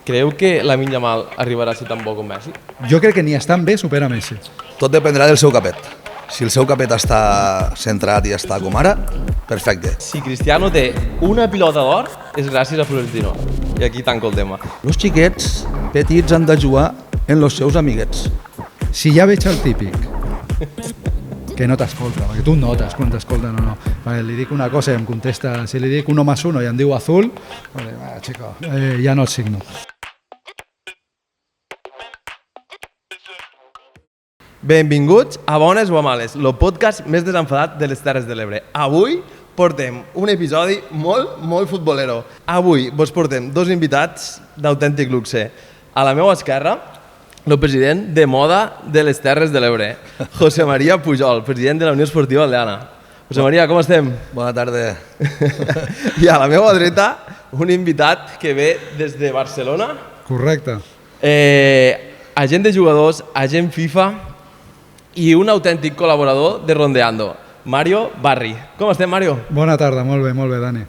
Creu que Lamine Yamal arribarà a ser tan bo com Messi? Jo crec que ni estan bé supera Messi. Tot dependrà del seu capet. Si el seu capet està centrat i està com ara, perfecte. Si Cristiano té una pilota d'or, és gràcies a Florentino. I aquí tanco el tema. Els xiquets petits han de jugar en els seus amiguets. Si ja veig el típic, que no t'escolta, perquè tu notes quan t'escolten o no. Perquè li dic una cosa i em contesta, si li dic 1 más 1 i em diu azul, chico, ja no el signo. Benvinguts a Bones o a Males, el podcast més desenfadat de les Terres de l'Ebre. Avui portem un episodi molt futbolero. Avui vos portem dos invitats d'autèntic luxe. A la meva esquerra, el president de moda de les Terres de l'Ebre, José María Pujol, president de la Unió Esportiva Aldeana. José María, com estem? Bona tarda. I a la meva dreta, un invitat que ve des de Barcelona. Correcte. Agent de jugadors, agent FIFA i un autèntic col·laborador de Rondeando, Mario Barri. Com estem, Mario? Bona tarda, molt bé, Dani.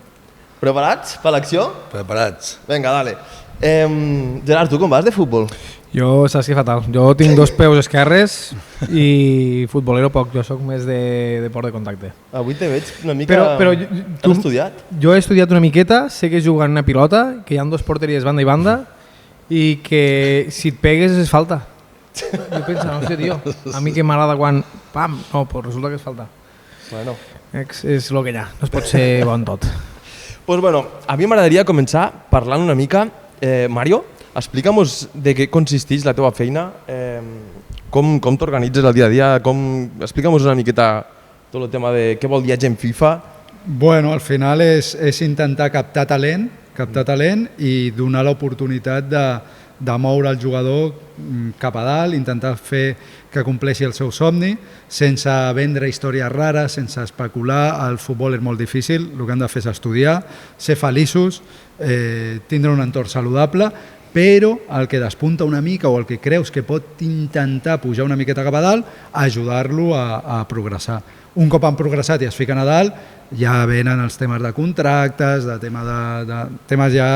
Preparats per l'acció? Preparats. Vinga, dale. Gerard, tu com vas de futbol? Jo, saps que fatal. Jo tinc 2 peus esquerres i futbolero poc. Jo sóc més de port de contacte. Avui te veig una mica... Però has estudiat? Jo he estudiat una miqueta, sé que juguen una pilota, que hi ha 2 porteries banda i banda i que si et pegues és falta. Jo penso, no sé, tio, a mi que m'agrada quan... Pam! No, però resulta que és falta. Bueno. És el que hi ha, no es pot ser bon tot. Pues bueno, a mi m'agradaria començar parlant una mica. Mario, explica'm-nos de què consisteix la teva feina, com t'organitzes el dia a dia, explica'm-nos una miqueta tot el tema de què vol dir agent FIFA. Bueno, al final és intentar captar talent i donar l'oportunitat de moure el jugador cap a dalt, intentar fer que compleixi el seu somni, sense vendre històries rares, sense especular. El futbol és molt difícil, el que han de fer és estudiar, ser feliços, tindre un entorn saludable, però el que despunta una mica o el que creus que pot intentar pujar una miqueta cap a dalt, ajudar-lo a progressar. Un cop han progressat i es fiquen a dalt, ja venen els temes de contractes, de temes ja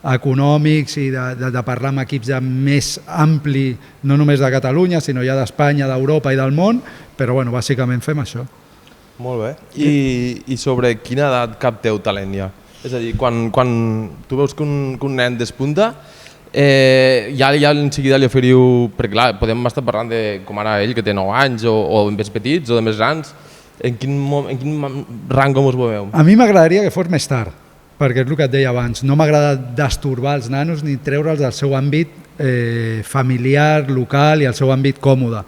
econòmics i de parlar amb equips ja més ampli, no només de Catalunya, sinó ja d'Espanya, d'Europa i del món, però bueno, bàsicament fem això. Molt bé. I sobre quina edat capteu talent ja? És a dir, quan tu veus que un nen despunta, ja en seguida li oferiu, perquè clar, podem estar parlant de com ara ell, que té 9 anys, o més petits o de més grans, en quin rang com us moveu? A mi m'agradaria que fos més tard, perquè és el que et deia abans, no m'agrada destorbar els nanos ni treure'ls del seu àmbit familiar, local i el seu àmbit còmode.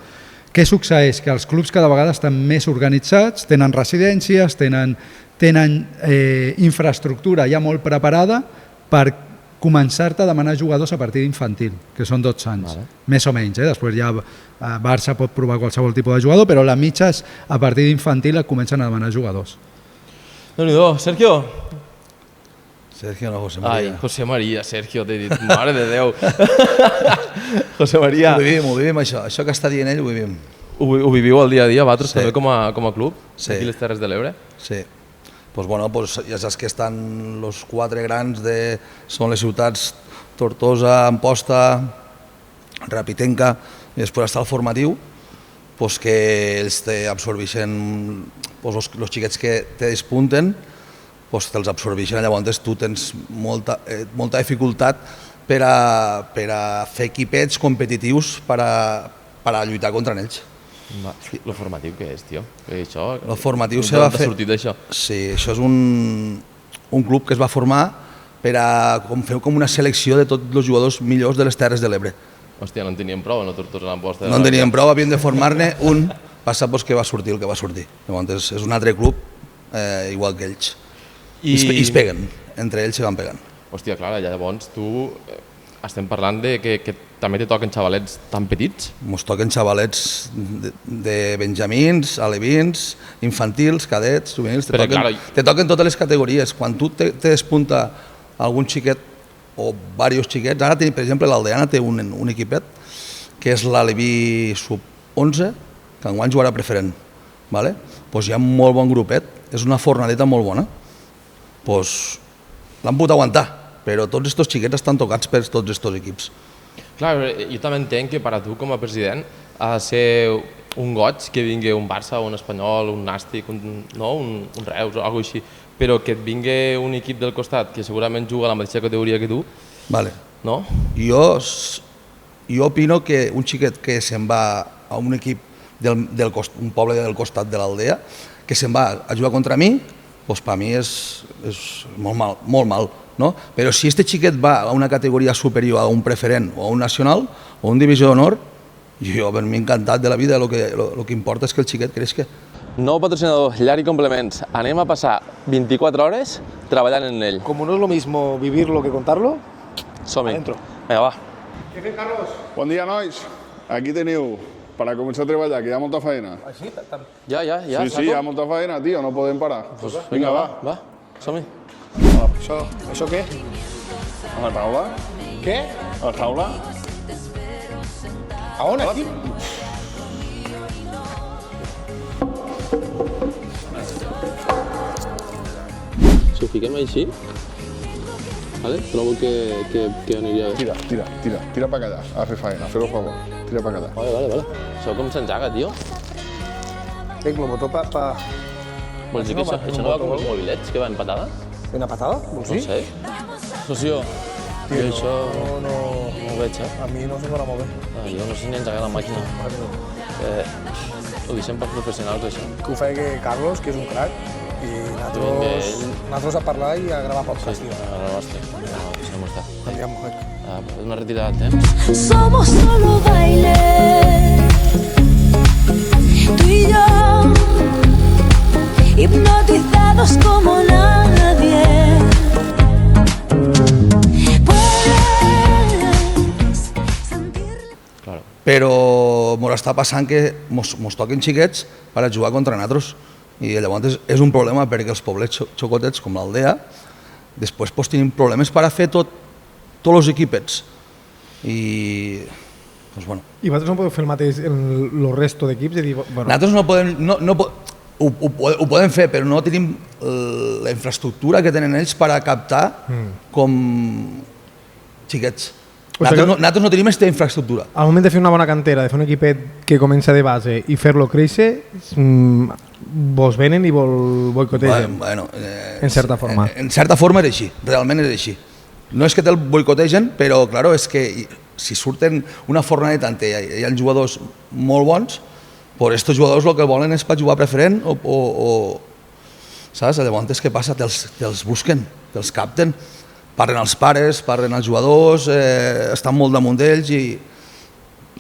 Què succeeix? Que els clubs cada vegada estan més organitzats, tenen residències, tenen infraestructura ja molt preparada per començar-te a demanar jugadors a partir d'infantil, que són 12 anys, més o menys. Després ja Barça pot provar qualsevol tipus de jugador, però la mitja és a partir d'infantil et comencen a demanar jugadors. Déu-n'hi-do, Sergio? Sergio no, José María. Ai, José María, Sergio, t'he dit, mare de Déu. José María. Ho vivim això que està dient ell, ho vivim. Ho viviu al dia a dia, vosaltres Sí. també com a club, Sí. aquí a les Terres de l'Ebre? Sí. Pues bueno, pues ja saps que estan els 4 grans, són les ciutats Tortosa, Amposta, Rapitenca, i després està el formatiu, pues que ells absorbeixen, pues els xiquets que te despunten, pues te'ls absorbeixen, llavors tu tens molta dificultat per a fer equipets competitius per a lluitar contra ells. Lo formatiu què és, tio? El formatiu se va fer... sortit d'això? Sí, això és un club que es va formar per a fer com una selecció de tots els jugadors millors de les Terres de l'Ebre. Hòstia, no en teníem prou, no Tortosa l'Amposta. No en teníem prou, havien de formar-ne un, passa que va sortir el que va sortir. Llavors és un altre club igual que ells. I es peguen, entre ells se van pegant. Hòstia, clar, llavors tu estem parlant de que també te toquen xavalets tan petits? Ens toquen xavalets de benjamins, alevins, infantils, cadets, juvenils, te toquen totes les categories. Quan tu te despunta algun xiquet o diversos xiquets, ara per exemple l'Aldeana té un equipet que és l'Aleví sub-11, que enguany jugarà preferent. Hi ha un molt bon grupet, és una fornadeta molt bona. L'han pogut aguantar, però tots aquests xiquets estan tocats per tots aquests equips. Clar, jo també entenc que per a tu com a president ha de ser un goig que vingui un Barça, un Espanyol, un Nàstic, un Reus o alguna cosa així, però que et vingui un equip del costat que segurament juga a la mateixa categoria que tu, Vale. no? Jo opino que un xiquet que se'n va a un equip un poble del costat de l'aldea, que se'n va a jugar contra mi, doncs per mi és molt mal. No? Però si este xiquet va a una categoria superior, a un preferent o a un nacional o a un divisió d'honor, jo per mi encantat de la vida, el que importa és que el xiquet creixi. Nou patrocinador, Llar i Complements. Anem a passar 24 hores treballant en ell. Como no es lo mismo vivirlo que contarlo, Som-hi. adentro. Vinga, va. Bon dia, nois. Aquí teniu, per a començar a treballar, que hi ha molta feina. Ja, Sí, hi ha molta feina, tio, no podem parar. Pues Vinga, va. Va, som-hi. ¿Eso qué? A la taula? ¿Qué? A la taula? ¿Ahora aquí? Si ho fiquem així, vale? Trobo que aniria bé. Tira per allà, a fer feina, fer-ho a favor. Tira per allà. Vale. Això com s'enjaga, tio? Tengo el botó para... Vols dir que això no va com els mobilets que van patada? ¿Una patada? Pues No sí. sé. Socio, jo això no ho veig, eh? A mí no se me la mover. Jo no sé ni engegar la màquina. Ho deixem per professionals, això. Que ho feia Carlos, que és un crac, i nosaltres a parlar i a gravar podcast, tio. Ara basta. No, deixem-ho estar. Andiamo, Una retirada de temps. Somos solo baile, tú y yo, hipnotizados como nadie. Puedes sentir. Claro. Però ens està passant que ens toquen xiquets per a jugar contra nosaltres. I llavors és un problema perquè els poblets xocotets com l'Aldea després tenim problemes per a fer tots els equipets. I doncs, bueno. I vosaltres no podeu fer el mateix en el resto d'equips? Bueno, Nosaltres no podem... Ho podem fer, però no tenim la infraestructura que tenen ells per a captar com xiquets. Nosaltres no tenim aquesta infraestructura. al moment de fer una bona cantera, de fer un equipet que comença de base i fer-lo créixer, vos venen i vos boicotegen, Bueno, en certa forma. En certa forma és així, realment és així. No és que te'l boicotegen, però claro, és que si surten una fornadeta en hi ha jugadors molt bons, però aquests jugadors el que volen és per jugar preferent o saps? Llavors què passa? Te'ls busquen, te'ls capten, parlen els pares, parlen els jugadors, estan molt damunt d'ells i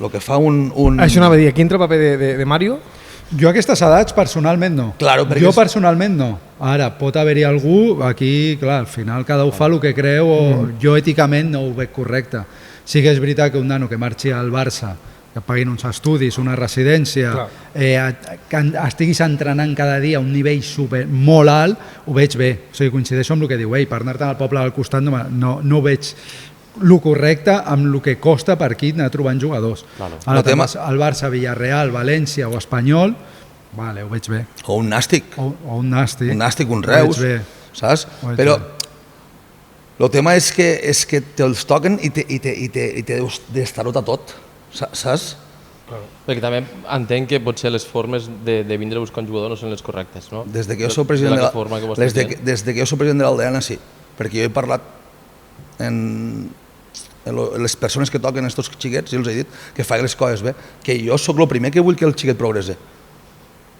el que fa un... Això anava a dir, aquí entra el paper de Mario. Jo a aquestes edats personalment no. Claro, perquè Jo personalment no. Ara, pot haver-hi algú, aquí, clar, al final cada un fa el que creu, o jo èticament no ho veig correcte. Sí que és veritat que un nano que marxi al Barça, que paguin uns estudis, una residència, que estiguis entrenant cada dia a un nivell molt alt, ho veig bé. O sigui, coincideixo amb el que diu, per anar-te'n al poble del costat no ho veig el correcte amb el que costa per aquí anar trobant jugadors. Ara, el Barça, Villarreal, València o Espanyol, vale, ho veig bé. O un Nàstic. O un Nàstic. Un Nàstic, un Reus, saps? Però el tema és que te'ls toquen i te deus d'estar-ho tot, saps? Perquè també entenc que potser les formes de vindre a buscar un jugador no són les correctes, no? Des que jo soc president de l'Aldeana, sí, perquè jo he parlat amb les persones que toquen aquests xiquets i els he dit que faig les coses bé, que jo sóc el primer que vull que el xiquet progresse.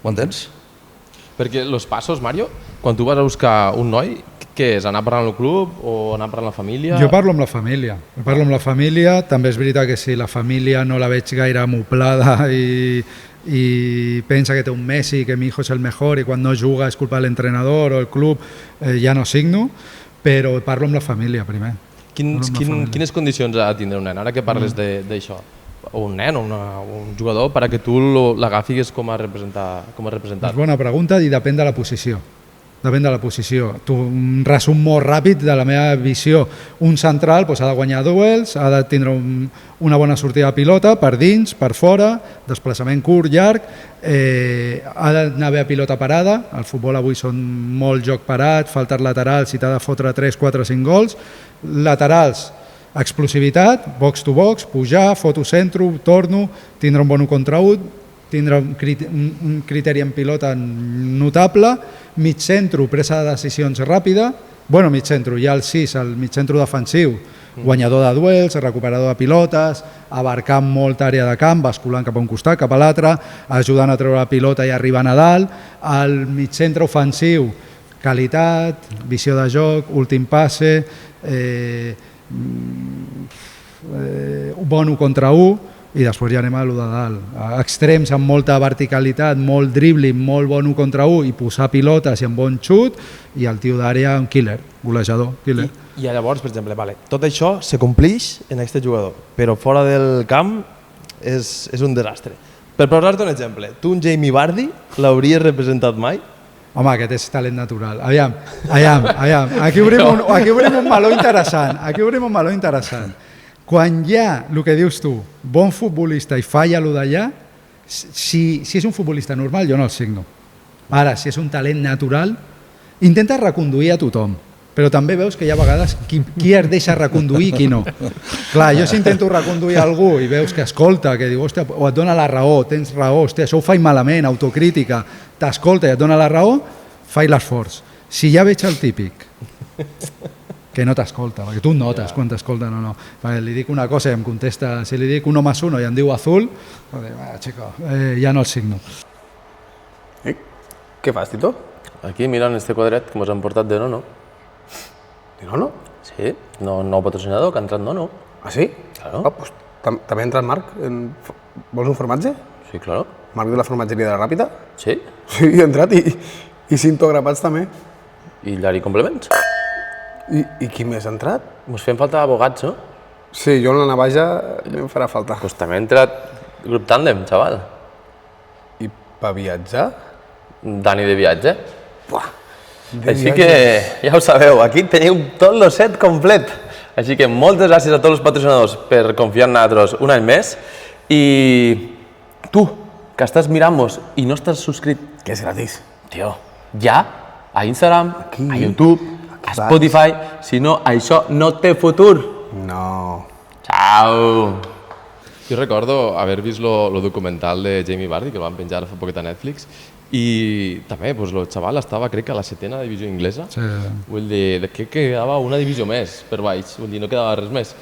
Ho entens? Perquè els passos, Mario, quan tu vas a buscar un noi, què és? Anar parlant al club o anar parlant amb la família? Jo parlo amb la família. També és veritat que si la família no la veig gaire amoplada i pensa que té un Messi, que mi hijo és el mejor i quan no juga és culpa de l'entrenador o el club, ja no signo, però parlo amb la família primer. Quines condicions ha de tindre un nen? Ara que parles d'això, o un nen o un jugador, perquè tu l'agafis com a representant? És bona pregunta i depèn de la posició. depèn de la posició. Un resum molt ràpid de la meva visió. Un central ha de guanyar duels, ha de tindre una bona sortida de pilota per dins, per fora, desplaçament curt, llarg, ha d'anar bé a pilota parada. Al futbol avui són molt joc parat, faltes laterals i t'ha de fotre 3, 4, 5 gols. Laterals, explosivitat, box to box, pujar, foto centro, torno, tindre un bon 1 contra 1, tindre un criteri en pilota notable, mig centro, presa de decisions ràpida, mig centro, hi ha el 6, el mig centro defensiu, guanyador de duels, recuperador de pilotes, abarcant molta àrea de camp, basculant cap a un costat, cap a l'altre, ajudant a treure la pilota i arribant a dalt, el mig centre ofensiu, qualitat, visió de joc, últim passe, bon 1 contra 1, i després ja anem a lo de dalt. Extrems amb molta verticalitat, molt dribbling, molt bon 1 contra 1 i posar pilotes i amb bon xut, i el tio d'àrea un killer, golejador, killer. I llavors, per exemple, tot això se complix en aquest jugador, però fora del camp és un desastre. Per posar-te un exemple, tu un Jamie Vardy l'hauries representat mai? Home, aquest és talent natural. Aviam. Aquí obrim un meló interessant. Quan hi ha, el que dius tu, bon futbolista i falla allò d'allà, si és un futbolista normal jo no el signo. Ara, si és un talent natural, intenta reconduir a tothom, però també veus que hi ha vegades qui es deixa reconduir i qui no. Clar, jo si intento reconduir algú i veus que escolta, que diu, hòstia, o et dona la raó, tens raó, hòstia, això ho faig malament, autocrítica, t'escolta i et dona la raó, faig l'esforç. Si ja veig el típic que no t'escolta, perquè tu notes quan t'escolten o no. Perquè li dic una cosa i em contesta, si li dic 1 más 1 i em diu azul, chico, ja no el signo. Què fas, Tito? Aquí, mirant este quadret que mos han portat de Nono. De Nono? Sí, nou patrocinador, que ha entrat Nono. Ah, sí? Claro. Pues, també ha entrat Marc. Vols un formatge? Sí, claro. Marc de la formatgeria de la Ràpita? Sí. Sí, ha entrat i cintograpats també. I llari complements. I qui més ha entrat? Mos fem falta abogats, no? Sí, jo en la navaja em farà falta. Pues també ha entrat grup tàndem, xaval. I per viatjar? Dani de viatge. Buah, Així que ja ho sabeu, aquí teniu tot el set complet. Així que moltes gràcies a tots els patrocinadors per confiar en nosaltres un any més. I tu, que estàs mirant-nos i no estàs subscrit, que és gratis. tio, ja a Instagram, a YouTube, a Spotify, si no, això no té futur. No. Ciao. Jo recordo haver vist el documental de Jamie Vardy, que el van penjar fa poquet a Netflix, i també el xaval estava, crec que a la 7ª divisió inglesa. Sí. Vull dir, que quedava una divisió més per baix, vull dir, no quedava res més.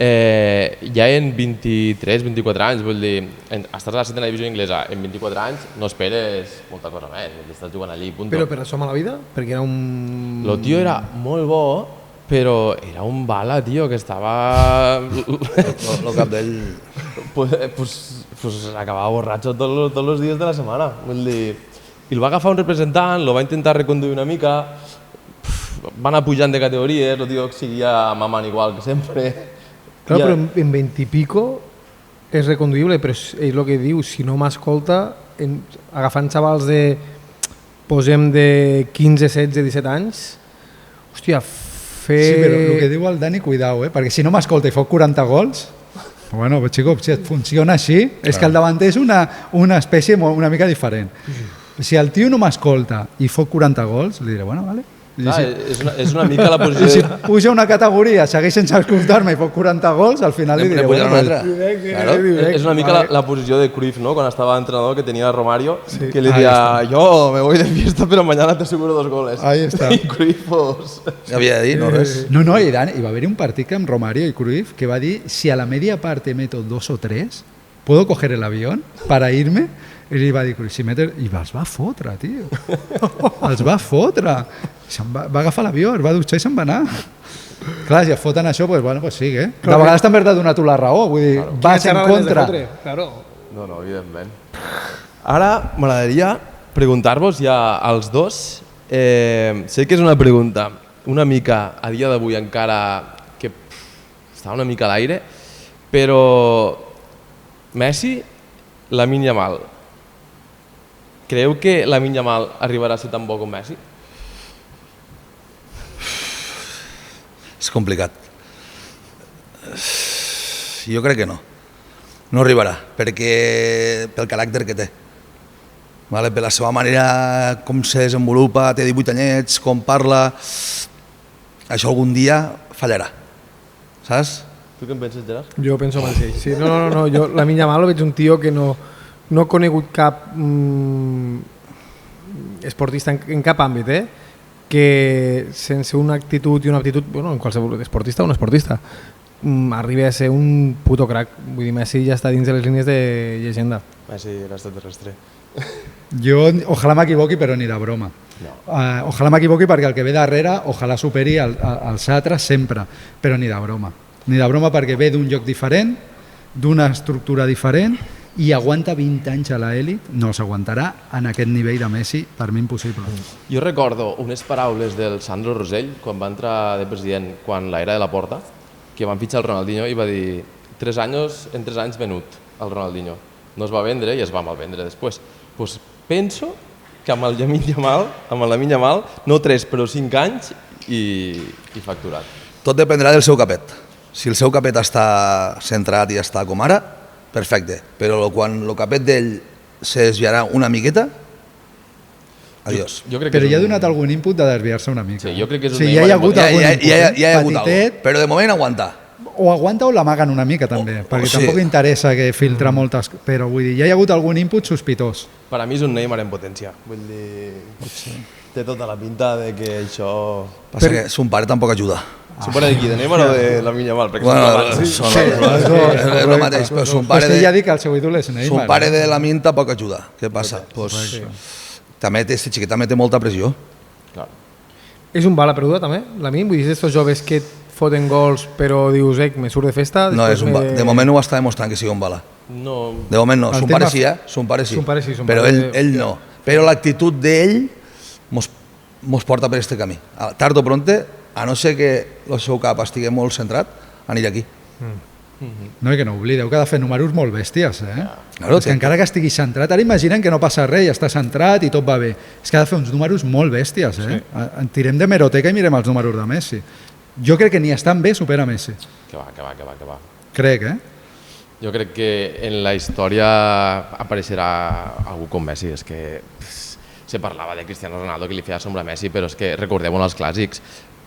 Ja en 23, 24 anys, vull dir, estàs a la 7ª divisió inglesa, en 24 anys no esperes molta cosa més, estàs jugant allí, punto. Però per això mala vida? Perquè era un... El tio era molt bo, però era un bala, tio, que estava... El cap d'ell... Pues acabava borratxo tots els dies de la setmana. Vull dir, i el va agafar un representant, el va intentar reconduir una mica, va anar pujant de categories, el tio seguia mamant igual que sempre. Clar, però en 20 i pico és reconduïble, però és el que diu, si no m'escolta, agafant xavals de, posem de 15, 16, 17 anys, hòstia, fer... Sí, però el que diu el Dani, cuidao, perquè si no m'escolta i fot 40 gols, bueno, pues chico, si et funciona així, és que el davanter és una espècie una mica diferent. Si el tio no m'escolta i fot 40 gols, li diré, bueno, vale. Clar, és una mica la posició... Si puja una categoria, segueix sense escoltar-me i fot 40 gols, al final li diré, bueno, claro, és una mica la posició de Cruyff, ¿no? Quan estava entrenador, que tenia a Romario, que li deia, yo me voy de fiesta, pero mañana te aseguro 2 goles. Ahí está. I Cruyff, pues... Havia de dir, no res. No, i va haver un partit amb Romario i Cruyff que va dir, si a la media parte meto 2 o 3, ¿puedo coger el avión para irme? I li va dir, si meter... I els va fotre, tio. Els va fotre. Va agafar l'avió, es va dutxar i se'n va anar. Clar, si es foten això, doncs bueno, pues sigue. De vegades també has de donar tu la raó, vull dir, vas en contra. No, evidentment. Ara m'agradaria preguntar-vos ja als dos, sé que és una pregunta una mica a dia d'avui encara que està una mica a l'aire, però Messi, Lamine Yamal, creu que Lamine Yamal arribarà a ser tan bo com Messi? és complicat. Jo crec que no. No arribarà, perquè pel caràcter que té. Vale? Per la seva manera, com se desenvolupa, té 18 anyets, com parla, això algun dia fallarà. Saps? Tu què en penses, Gerard? Jo penso el mateix. Sí, no, jo la Lamine Yamal veig un tio que no he conegut cap esportista en cap àmbit, que sense una actitud i una aptitud, bueno, en qualsevol esportista o un esportista, arriba a ser un puto crack. Vull dir, Messi ja està dins de les línies de llegenda. Messi, l'extraterrestre. Jo, ojalà m'equivoqui, però ni de broma. No. Ojalà m'equivoqui perquè el que ve darrere, ojalà superi els altres sempre, però ni de broma. Ni de broma perquè ve d'un lloc diferent, d'una estructura diferent, i aguanta 20 anys a l'elit, no s'aguantarà en aquest nivell de Messi, per mi impossible. Jo recordo unes paraules del Sandro Rosell quan va entrar de president, quan l'era de la Porta, que van fitxar el Ronaldinho i va dir en 3 anys venut el Ronaldinho. No es va vendre i es va malvendre després. Pues penso que amb el Lamine Yamal, no 3 però 5 anys i facturat. Tot dependrà del seu capet. Si el seu capet està centrat i està com ara, perfecte. Però quan el capet d'ell se desviarà una miqueta, adiós. Però ja ha donat algun input de desviar-se una mica. Sí, jo crec que és un ja hi ha hagut algun input. Ja hi ha hagut alguna, però de moment aguantar. O aguanta o l'amaguen una mica també, perquè sí. tampoc interessa que filtra moltes... Però vull dir, ja hi ha hagut algun input sospitós. Per a mi és un Neymar en potència. Vull dir, té tota la pinta de que això... Passa que son pare tampoc ajuda. Son pare de qui? De Neymar o de Lamine Yamal? Bueno, és el mateix, però son pare de... ja dic que el seu ídol és Neymar. Son pare de Lamine tampoc ajuda. Què passa? També té, este xiquet també té molta pressió. És un bala perduda també, Lamine? Vull dir, és d'estos joves que foten gols però dius, me surt de festa... No, de moment no ho està demostrant que sigui un bala. No. De moment no, son pare sí, son pare sí. Però ell no. Però l'actitud d'ell mos porta per este camí. Tard o pronte, a no ser que el seu cap estigui molt centrat, anirà aquí. No, i que no oblideu que ha de fer números molt bèsties, Claro, és que encara que estigui centrat, ara imaginen que no passa res i està centrat i tot va bé. És que ha de fer uns números molt bèsties, Tirem de meroteca i mirem els números de Messi. Jo crec que ni estan bé supera Messi. Que va. Crec, Jo crec que en la història apareixerà algú com Messi. És que se parlava de Cristiano Ronaldo que li feia sombra a Messi, però és que recordem els clàssics.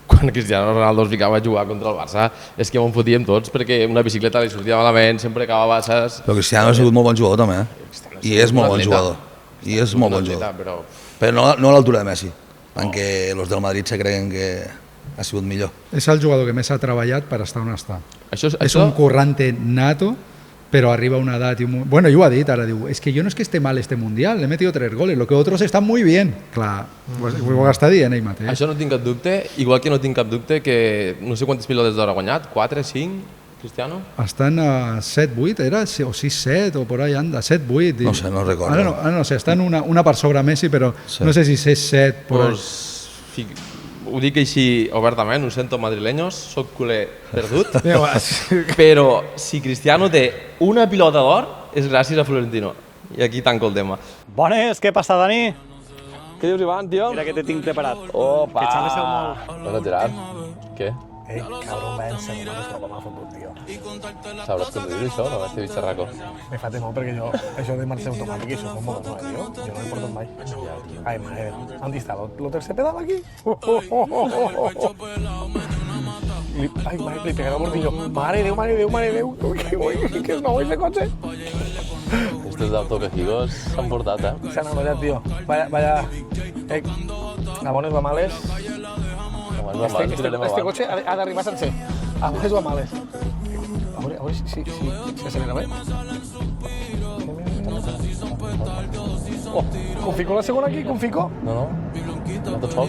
Quan Cristiano Ronaldo es ficava a jugar contra el Barça és que ho fotíem tots perquè una bicicleta li sortia malament, sempre acabava baixes. Però Cristiano ha sigut molt bon jugador també, I és molt bon jugador. I és molt bon jugador. Però no a l'altura de Messi, en què els del Madrid se creuen que ha sigut millor. És el jugador que més ha treballat per estar on està. És un currante nato, pero arriba a una edad... Bueno, yo ho ha dit, ara diu, es que yo no es que esté mal este mundial, he metido 3 goles, lo que otros están muy bien. Clar, ho està dient ell mateix. Això no tinc cap dubte, igual que no tinc cap dubte que no sé quantes pilotes d'or ha guanyat, 4, 5, Cristiano? Estan a 7-8, era? O 6-7, o por ahí anda, 7-8. No sé, no recordo. Ara no sé, estan una per sobre Messi, però no sé si 6-7, por ahí. Ho dic així obertament, ho sento madrileños, soc culer perdut, però si Cristiano té una pilota d'or és gràcies a Florentino. I aquí tanco el tema. Bones, què passa, Dani? Què dius, Ivan, tio? Mira que te tinc preparat. Opa! Que xaleseu molt. Hola, Gerard. Què? Cabrón, va ensenyar que es troba amb el futbol, tio. Sabràs conduir això, no? Este bitxarraco. Me fa temor perquè jo, això de marxa automàtic, això és un model, tio. Jo no he portat mai. Ai, mare, on està lo tercer pedal aquí? Ai, mare, li pegarà el bordillo. Mare Déu. Que és nou, ese cotxe. Estos d'autoquejigos s'han portat, S'han anat, tio. Vaya... A bones o a males... Este cotxe ha d'arribar sencer. A bones o a males. A veure si s'acelera bé. Confico la segona aquí, confico? No te sol.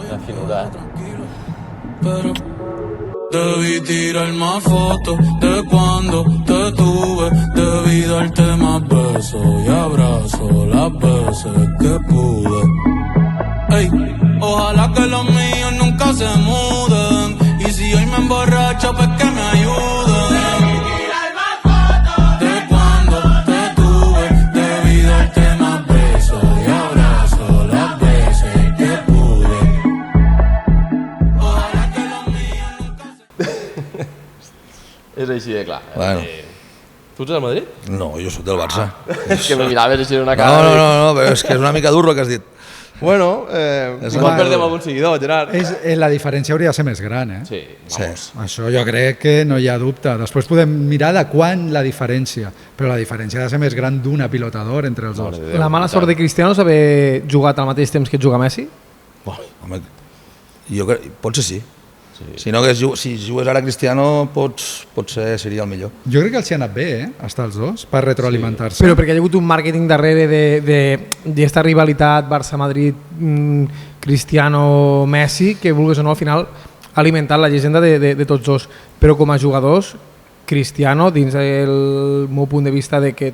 Una finura, Debí tirar más fotos de cuando te tuve. Debí darte más besos y abrazos las veces que pude. Ey, ojalá que los míos nunca se muden. Y si hoy me emborracho, pues que me ayuden. Debí tirar más fotos de cuando te tuve. Debí darte más besos y abrazos las veces que pude. Ojalá que És així de clar. Bueno. Tu ets del Madrid? No, jo soc del Barça. És que me miraves així en una No, cara. no, però és que és una mica dur el que has dit. Bueno, Igual perdem algun seguidor, Gerard. La diferència hauria de ser més gran, eh? Sí, vamos. Això jo crec que no hi ha dubte. Després podem mirar de quan la diferència, però la diferència ha de ser més gran d'una pilota d'or entre els dos. La mala sort de Cristiano és haver jugat al mateix temps que juga Messi? Home, jo crec, potser sí. Si no, si jugués ara Cristiano, potser seria el millor. Jo crec que els hi ha anat bé, estar els dos, per retroalimentar-se. Però perquè hi ha hagut un màrqueting darrere d'esta rivalitat Barça-Madrid, Cristiano-Messi, que vulguis o no, al final ha alimentat la llegenda de tots dos. Però com a jugadors, Cristiano, dins del meu punt de vista de que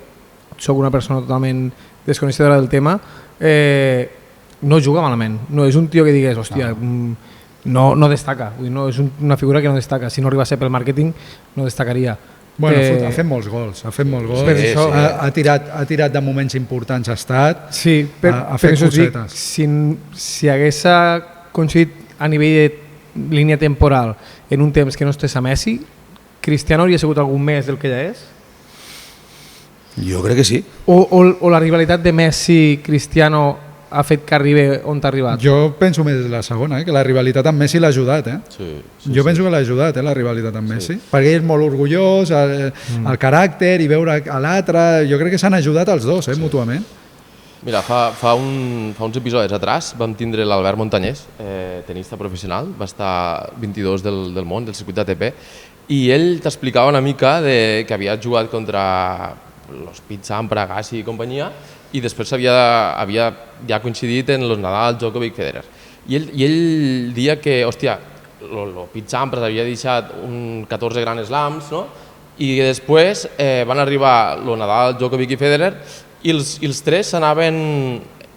sóc una persona totalment desconeixedora del tema, no juga malament. No és un tio que digués, hòstia, no destaca. Vull dir, no, és una figura que no destaca. Si no arriba a ser pel màrqueting, no destacaria. Bueno, ha fet molts gols. Ha fet molts gols. Sí, sí. Ha tirat de moments importants, ha estat. Sí, ha fet cosetes. Si hagués aconseguit a nivell de línia temporal en un temps que no estés a Messi, Cristiano hauria sigut algun més del que ja és? Jo crec que sí. O la rivalitat de Messi-Cristiano ha fet que arribi on t'ha arribat? Jo penso més la segona, que la rivalitat amb Messi l'ha ajudat. Jo penso que l'ha ajudat, la rivalitat amb Messi, perquè ell és molt orgullós, el caràcter i veure a l'altre, jo crec que s'han ajudat els dos, mútuament. Mira, fa uns episodis atrás vam tindre l'Albert Montañés, tenista professional, va estar 22 del món, del circuit d'ATP, i ell t'explicava una mica que havia jugat contra los Pizza, Gassi i companyia, i després havia ja coincidit en los Nadal, Djokovic, Federer. I ell deia que, hòstia, el Pete Sampras havia deixat 14 grans slams, no? I després van arribar el Nadal, Djokovic i Federer, i els tres s'anaven,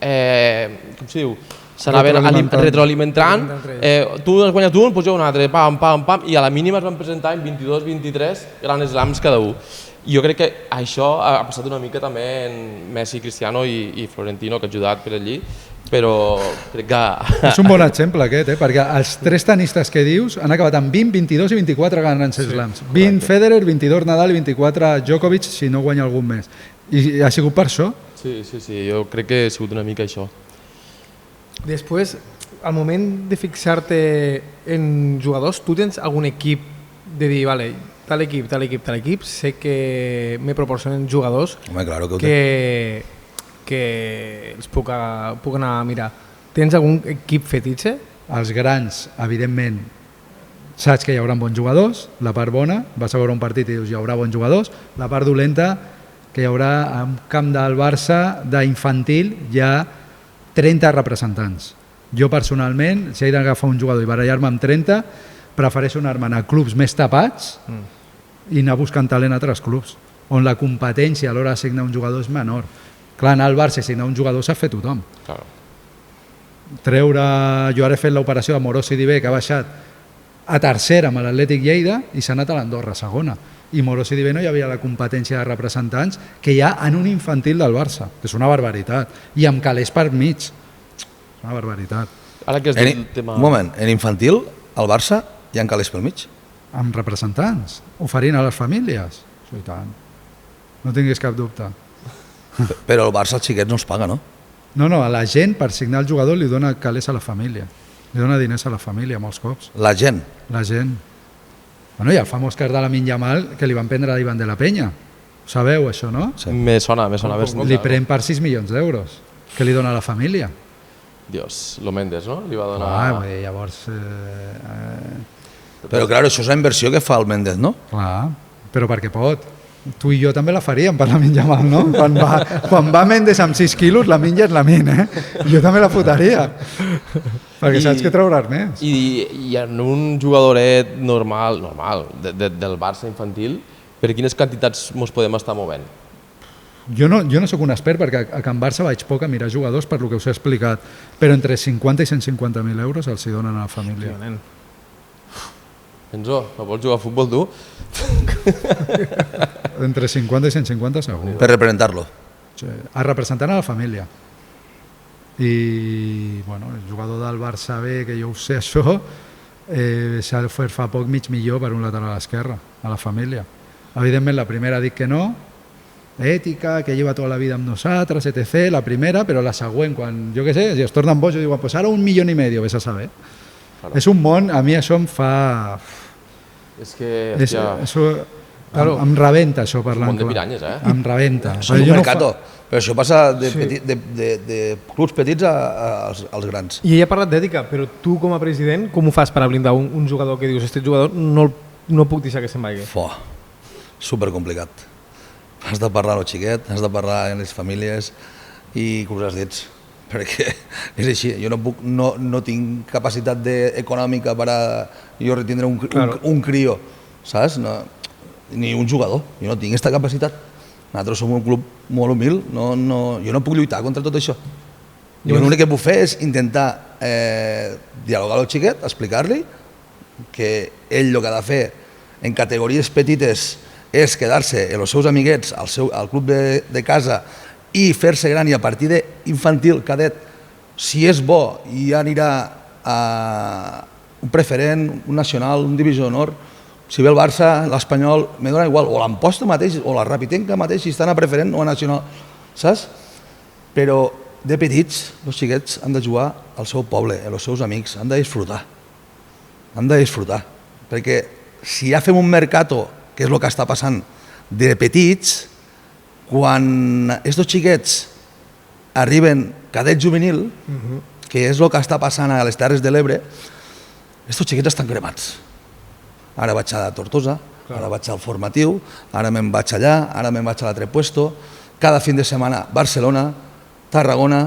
com s'hi diu? S'anaven retroalimentant. Tu has guanyat un, doncs jo un altre, pam, pam, pam, i a la mínima es van presentar en 22-23 grans slams cada un. I jo crec que això ha passat una mica també en Messi, Cristiano i Florentino, que ha ajudat per allí, però crec que... És un bon exemple aquest, perquè els tres tenistes que dius han acabat amb 20, 22 i 24 grans slams. 20 Federer, 22 Nadal i 24 Djokovic, si no guanya algun més. I ha sigut per això? Sí, jo crec que ha sigut una mica això. Després, al moment de fixar-te en jugadors, tu tens algun equip de dir, vale, tal equip, sé que me proporcionen jugadors que els puc anar a mirar. Tens algun equip fetitxe? Els grans, evidentment, saps que hi haurà bons jugadors, la part bona, vas a veure un partit i dius hi haurà bons jugadors, la part dolenta, que hi haurà en camp del Barça d'infantil hi ha 30 representants. Jo personalment, si he d'agafar un jugador i barallar-me amb 30, prefereixo anar-me'n a clubs més tapats i anar buscant talent a altres clubs, on la competència a l'hora d'assignar un jugador és menor. Clar, anar al Barça i assignar un jugador s'ha fet tothom. Jo ara he fet l'operació de Morosi Dibé, que ha baixat a tercera amb l'Atlètic Lleida i s'ha anat a l'Andorra a segona. I Morosi Dibé no hi havia la competència de representants que hi ha en un infantil del Barça, que és una barbaritat. I amb calés per mig. És una barbaritat. Ara que el tema... Un moment, en infantil, al Barça, hi ha calés pel mig? Amb representants, oferint a les famílies. I tant. No tinguis cap dubte. Però el Barça als xiquets no els paga, no? No, a la gent per signar el jugador li dona calés a la família. Li dona diners a la família molts cops. La gent? La gent. Bueno, hi ha el famós cas de Lamine Yamal que li van prendre a Ivan de la Penya. Ho sabeu, això, no? Sí. Me sona. Li pren per 6 milions d'euros que li dona a la família. Dios, lo Mendes, no? Li va donar... Llavors... Però, clar, això és la inversió que fa el Méndez, no? Clar, però perquè pot. Tu i jo també la faríem per Lamine Yamal, no? Quan va Mendes amb 6 quilos, Lamine ja és Lamine, Jo també la fotaria. Perquè saps que trauràs més. I en un jugadoret normal del Barça infantil, per quines quantitats ens podem estar movent? Jo no sóc un expert perquè a Can Barça vaig poc a mirar jugadors per lo que us he explicat, però entre 50 i 150.000 euros els hi donen a la família. Enzo, no vols jugar a futbol tu? Entre 50 i 150 segur. Per representar-lo. Sí, a representar a la família. I bueno, el jugador del Barça B, que jo ho sé això, s'ha ofert fa poc mig milió per un lateral a l'esquerra. a la família. Evidentment, la primera dic que no, ètica, que lleva tota la vida amb nosaltres, etc. La primera, però la següent, quan, jo què sé, si es tornen bojos, diuen, pues ara 1,5 milions, vés a saber. Claro. És un món, a mi això em fa... És que, hòstia... Claro, em rebenta això parlant. Un món de piranyes, Em rebenta. És un mercato, però això passa de clubs petits als grans. I ella ha parlat d'ètica, però tu com a president, com ho fas per a blindar un jugador que dius, aquest jugador no puc deixar que se'n vagi? Supercomplicat. Has de parlar amb el xiquet, has de parlar amb les famílies i cruzar els dits, perquè és així, jo no tinc capacitat econòmica per a jo retindre un crió, saps? Ni un jugador, jo no tinc aquesta capacitat. Nosaltres som un club molt humil, jo no puc lluitar contra tot això. Jo l'únic que puc fer és intentar dialogar amb el xiquet, explicar-li que ell el que ha de fer en categories petites és quedar-se amb els seus amiguets al club de casa i fer-se gran, i a partir d'infantil, cadet, si és bo i ja anirà a un preferent, un nacional, un divisió d'honor. Si ve el Barça, l'Espanyol, me dona igual, o l'Amposta mateix, o la Rapitenca mateix, si estan a preferent o a nacional, saps? Però de petits, els xiquets han de jugar al seu poble, als seus amics, han de disfrutar. Han de disfrutar, perquè si ja fem un mercato, que és el que està passant, de petits, quan aquests xiquets arriben cadet juvenil, que és el que està passant a les Terres de l'Ebre, aquests xiquets estan cremats. Ara vaig a Tortosa, ara vaig al formatiu, ara me'n vaig allà, ara me'n vaig a l'altre puesto, cada fin de setmana Barcelona, Tarragona.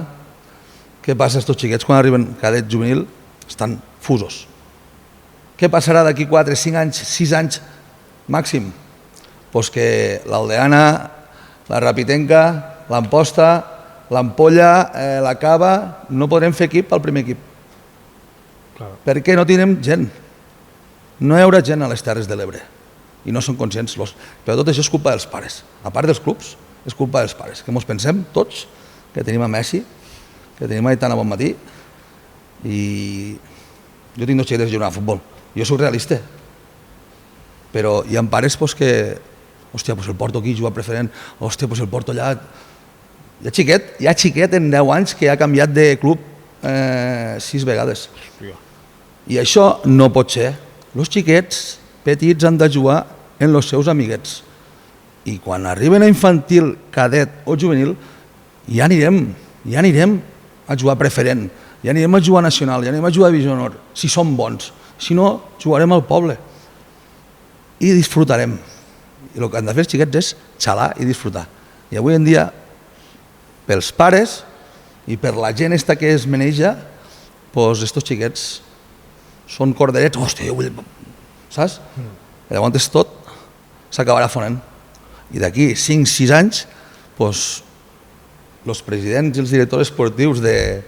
Què passa aquests xiquets quan arriben cadet juvenil? Estan fusos. Què passarà d'aquí 4, 5 anys, 6 anys màxim? Doncs que l'Aldeana, la Rapitenca, l'Amposta, l'Ampolla, la Cava, no podrem fer equip al primer equip. Perquè no tindrem gent. No hi haurà gent a les Terres de l'Ebre i no són conscients. Però tot això és culpa dels pares. A part dels clubs, és culpa dels pares. Que ens pensem tots que tenim a Messi, que tenim a Aitana Bonmatí, i jo tinc 2 xiquetes jugant a futbol. Jo soc realista. Però hi ha pares que, hòstia, el porto aquí, juga preferent, hòstia, el porto allà. Hi ha xiquet en 10 anys que ha canviat de club 6 vegades. I això no pot ser. Els xiquets petits han de jugar amb els seus amiguets. I quan arriben a infantil, cadet o juvenil, ja anirem a jugar preferent, ja anirem a jugar nacional, ja anirem a jugar a divisió d'honor, si som bons. Si no, jugarem al poble. I disfrutarem. I el que han de fer els xiquets és xalar i disfrutar. I avui en dia, pels pares i per la gent esta que es maneja, doncs estos xiquets són corderets, hòstia, jo vull... Saps? I llavors tot s'acabarà fonent. I d'aquí 5-6 anys, doncs, els presidents i els directors esportius de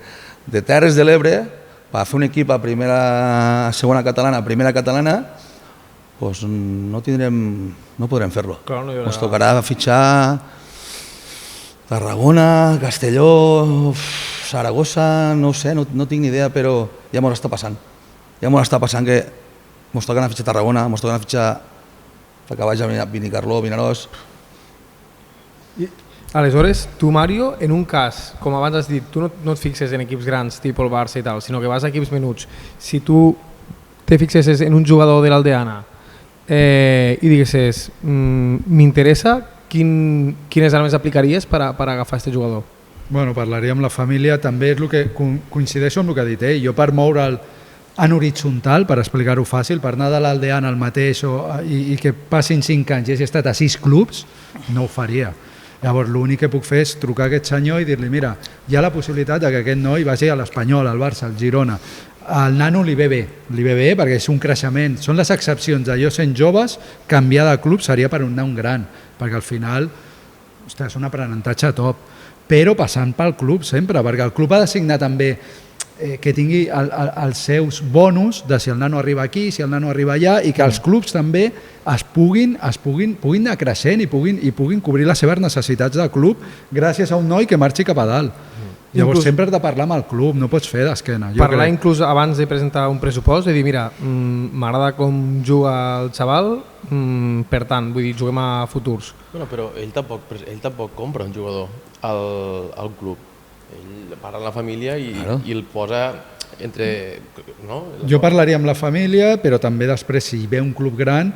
Terres de l'Ebre, per fer un equip a segona catalana, a primera catalana, doncs no podrem fer-lo. Ens tocarà fitxar Tarragona, Castelló, Saragossa, no ho sé, no tinc ni idea, però ja m'ho està passant. Ja m'ho està passant que ens toquen a fitxar Tarragona, ens toquen a fitxar la Caballa, Benicarló, Vinaròs. Aleshores, tu, Mario, en un cas, com abans has dit, tu no et fixes en equips grans, tipus el Barça i tal, sinó que vas a equips menuts. Si tu te fixessis en un jugador de l'Aldeana i diguessis, m'interessa, quines armes aplicaries per agafar aquest jugador? Bueno, parlaria amb la família, també és el que coincideixo amb el que ha dit ell. Jo per moure'l en horitzontal, per explicar-ho fàcil, per anar de l'Aldeana al mateix i que passin 5 anys i hagi estat a 6 clubs, no ho faria. Llavors l'únic que puc fer és trucar a aquest senyor i dir-li, mira, hi ha la possibilitat que aquest noi vagi a l'Espanyol, al Barça, al Girona. Al nano li ve bé perquè és un creixement. Són les excepcions. Allò sent joves, canviar de club seria per un gran, perquè al final, ostres, és un aprenentatge top. Però passant pel club sempre, perquè el club ha de signar també que tingui els seus bonus de si el nano arriba aquí, si el nano arriba allà, i que els clubs també puguin anar creixent i puguin cobrir les seves necessitats de club gràcies a un noi que marxi cap a dalt. Llavors sempre has de parlar amb el club, no pots fer d'esquena. Parlar inclús abans de presentar un pressupost i dir, mira, m'agrada com juga el xaval, per tant, vull dir, juguem a futurs. Bueno, però ell tampoc compra un jugador al club. Ell parla amb la família i el posa entre... No? Jo parlaria amb la família, però també després, si ve un club gran,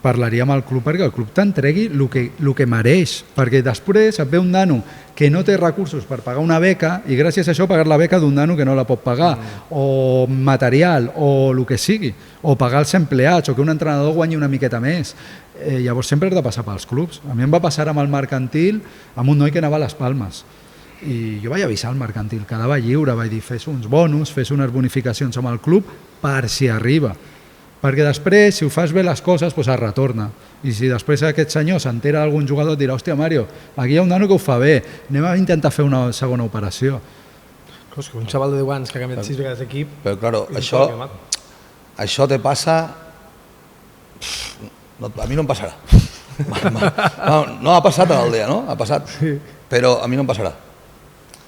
parlaria amb el club perquè el club t'entregui el que mereix, perquè després et ve un nano que no té recursos per pagar una beca i gràcies a això pagar la beca d'un nano que no la pot pagar, o material, o el que sigui, o pagar els empleats, o que un entrenador guanyi una miqueta més. Llavors sempre has de passar pels clubs. A mi em va passar amb el mercantil, amb un noi que anava a les Palmes. I jo vaig avisar al mercantil, quedava lliure, vaig dir fes uns bonus, fes unes bonificacions amb el club per si arriba. Perquè després, si ho fas bé les coses, doncs es retorna. I si després aquest senyor s'entera d'algun jugador, et dirà, hòstia, Mario, aquí hi ha un nano que ho fa bé, anem a intentar fer una segona operació. És que un xaval de 10 anys que ha canviat 6 vegades d'equip... Però, claro, això te passa... A mi no em passarà. No, ha passat a l'Aldea, no? Ha passat. Però a mi no em passarà.